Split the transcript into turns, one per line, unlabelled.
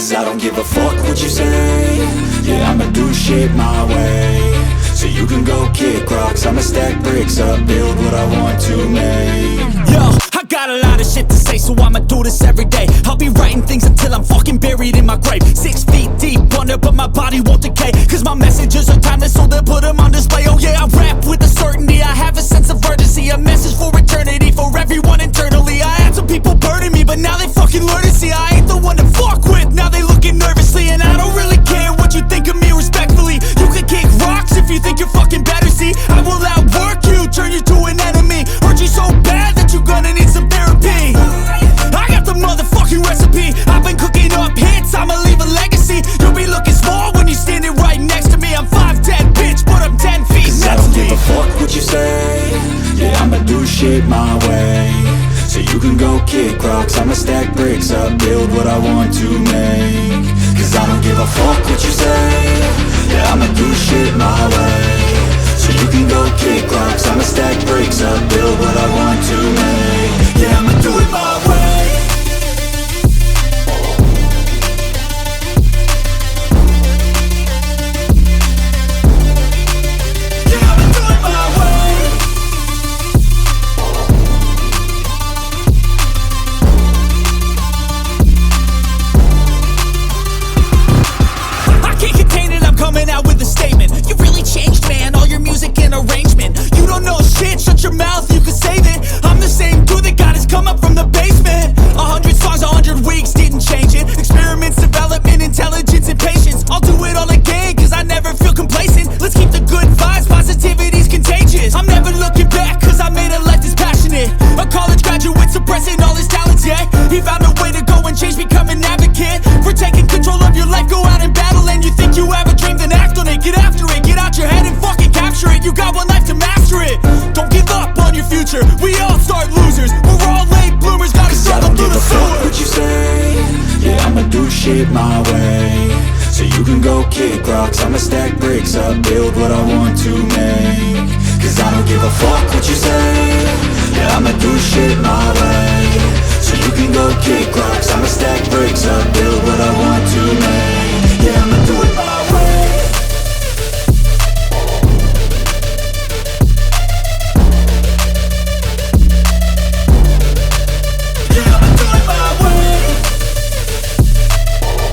Cause I don't give a fuck what you say. Yeah, I'ma do shit my way. So you can go kick rocks, I'ma stack bricks up, build what I want to make.
Yo, I got a lot of shit to say, so I'ma do this every day. I'll be writing things until I'm fucking buried in my grave. 6 feet deep under, but my body won't decay. Cause my messages are timeless, so they'll put them on display. Oh yeah, I rap with a certainty, I have a sense of urgency. A message for eternity, for everyone internally. I had some people burning me, but now they fucking learn to see I ain't the one to fuck with, now they looking nervously. And I don't really care what you think of me, respectfully. You can kick rocks if you think you're fucking better, see. I will outwork you, turn you to an enemy. Hurt you so bad that you're gonna need some therapy. I got the motherfucking recipe, I've been cooking up hits, I'ma leave a legacy. You'll be looking small when you're standing right next to me. I'm 5'10", bitch, but I'm 10 feet
Cause
next
I don't
to me.
give a fuck what you say. Yeah, I'ma do shit my way. So you can go kick rocks, I'ma stack bricks up, build what I want to make. Cause I don't give a fuck what you say. Yeah, I'ma do shit my way. So you can go kick rocks, I'ma stack bricks up, build what I want to make. Yeah, I'ma do it my way. Yeah, I'ma do it my way.
I can't contain it, I'm coming out with a statement. You really changed, man, all your music and arrangement. You don't know shit, shut your mouth, you can save it. I'm the same dude that got his come up from the basement. 100 songs, 100 weeks, didn't change it. Experiments, development, intelligence, and patience. I'll do it all again, cause I never feel complacent. Let's keep the good vibes, positivity's contagious. I'm never looking back, cause I made a life that's passionate. A college graduate suppressing all his talents, yeah. He found a way to go and change, become an advocate. For taking control of your life, go out and battle. And you think you have a dream, then act on it. Get after it, get out your head and fucking capture it. You got one life to master it. Don't give up on your future, we all start losers. We're all late bloomers, gotta struggle through the
Fuck
sewer.
what you say. Yeah, I'ma do shit my way. So you can go kick rocks, I'ma stack bricks up, build what I want to make. Cause I don't give a fuck what you say. Yeah, I'ma do shit my way. So you can go kick rocks, I'ma stack bricks up, build what I want to make. Yeah, I'ma do it